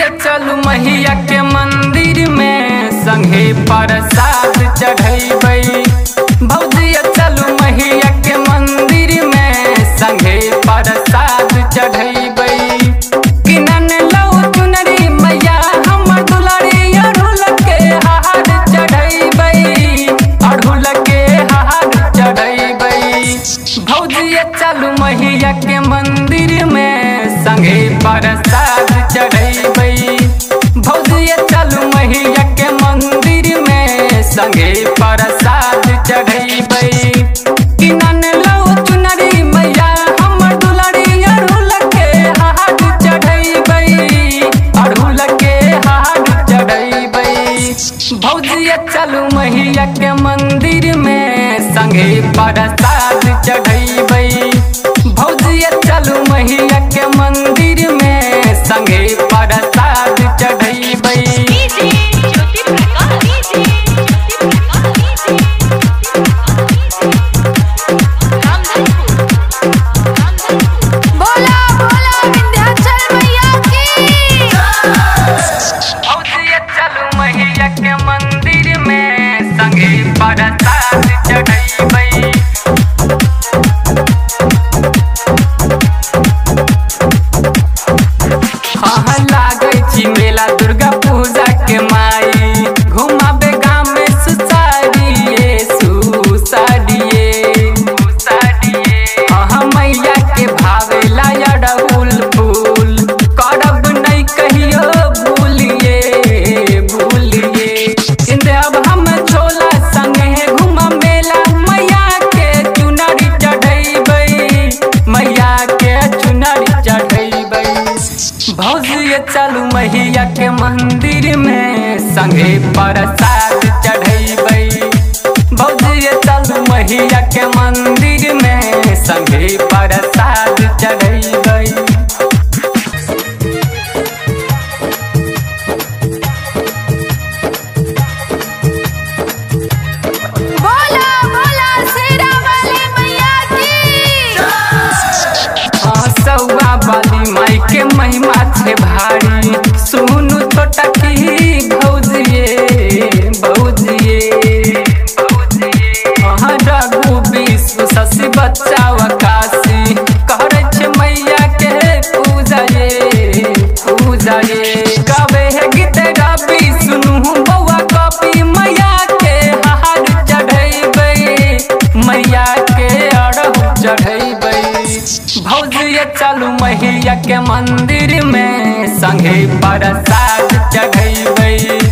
चलू मैया के मंदिर में संगे प्रसाद चढ़ैबै। भौजी चलू मैया के मंदिर में संगे प्रसाद चढ़ैबै। किनन लौ चुनरी मैया हमर दुलारी अड़हुल के हार चढ़ैबै। अड़हुल के हार चढ़ैबै। भौजी चलू मैया के मंदिर में संगे प्रसाद चढ़ैबै। भौजी चलू मैया के मंदिर में संगे प्रसाद चढ़ैबै। किनन लौ चुनरी मैया हमर दुलारी अड़हुल के हार चढ़ैबै। अड़हुल के हार चढ़ैबै। भौजी चलू मैया के मंदिर में संगे प्रसाद चढ़ैबै। भौजी चलू मैया के मंदिर में संगे प्रसाद चढ़ैबै। बोला बोला विंध्याचल मैया की। भौजी चलू मैया के मंदिर में संगे प्रसाद चढ़ैबै। हाँ लागै छी मेला दुर्गा पूजा के माई। घुमाबे गाँव में सुसारिये सुसारिये। हाँ मैया के भावेला अड़हुल फूल। करब नहीं कहियो भूलिए भूलिए। देव हम छोला संगे घुम मेला मैया के चुनरी चढ़ैबै। मैया के चुनरी चढ़ैबै। भौजी चलू मैया के मंदिर में संगे प्रसाद चढ़ैबै। भौजी चलू मैया के मंदिर में संगे प्रसाद चढ़ैबै। बोला बोला शेरा वाली मैया की। हाँ सौआ वाली माई के महिमा छे भारी। सुनु छोटा की भौजिए भौजिए। हाँ रघु विश्व शशि बच्चा आकाशी करे छे मैया के पूजा ये पूजा ये। गावे है गीत रवि सुनू बौआ कॉपी मैया के हार चढ़ैबै। मैया के अड़हुल चढ़ैबै। भौजी चलू मैया के मंदिर में संगे प्रसाद चढ़ैबै।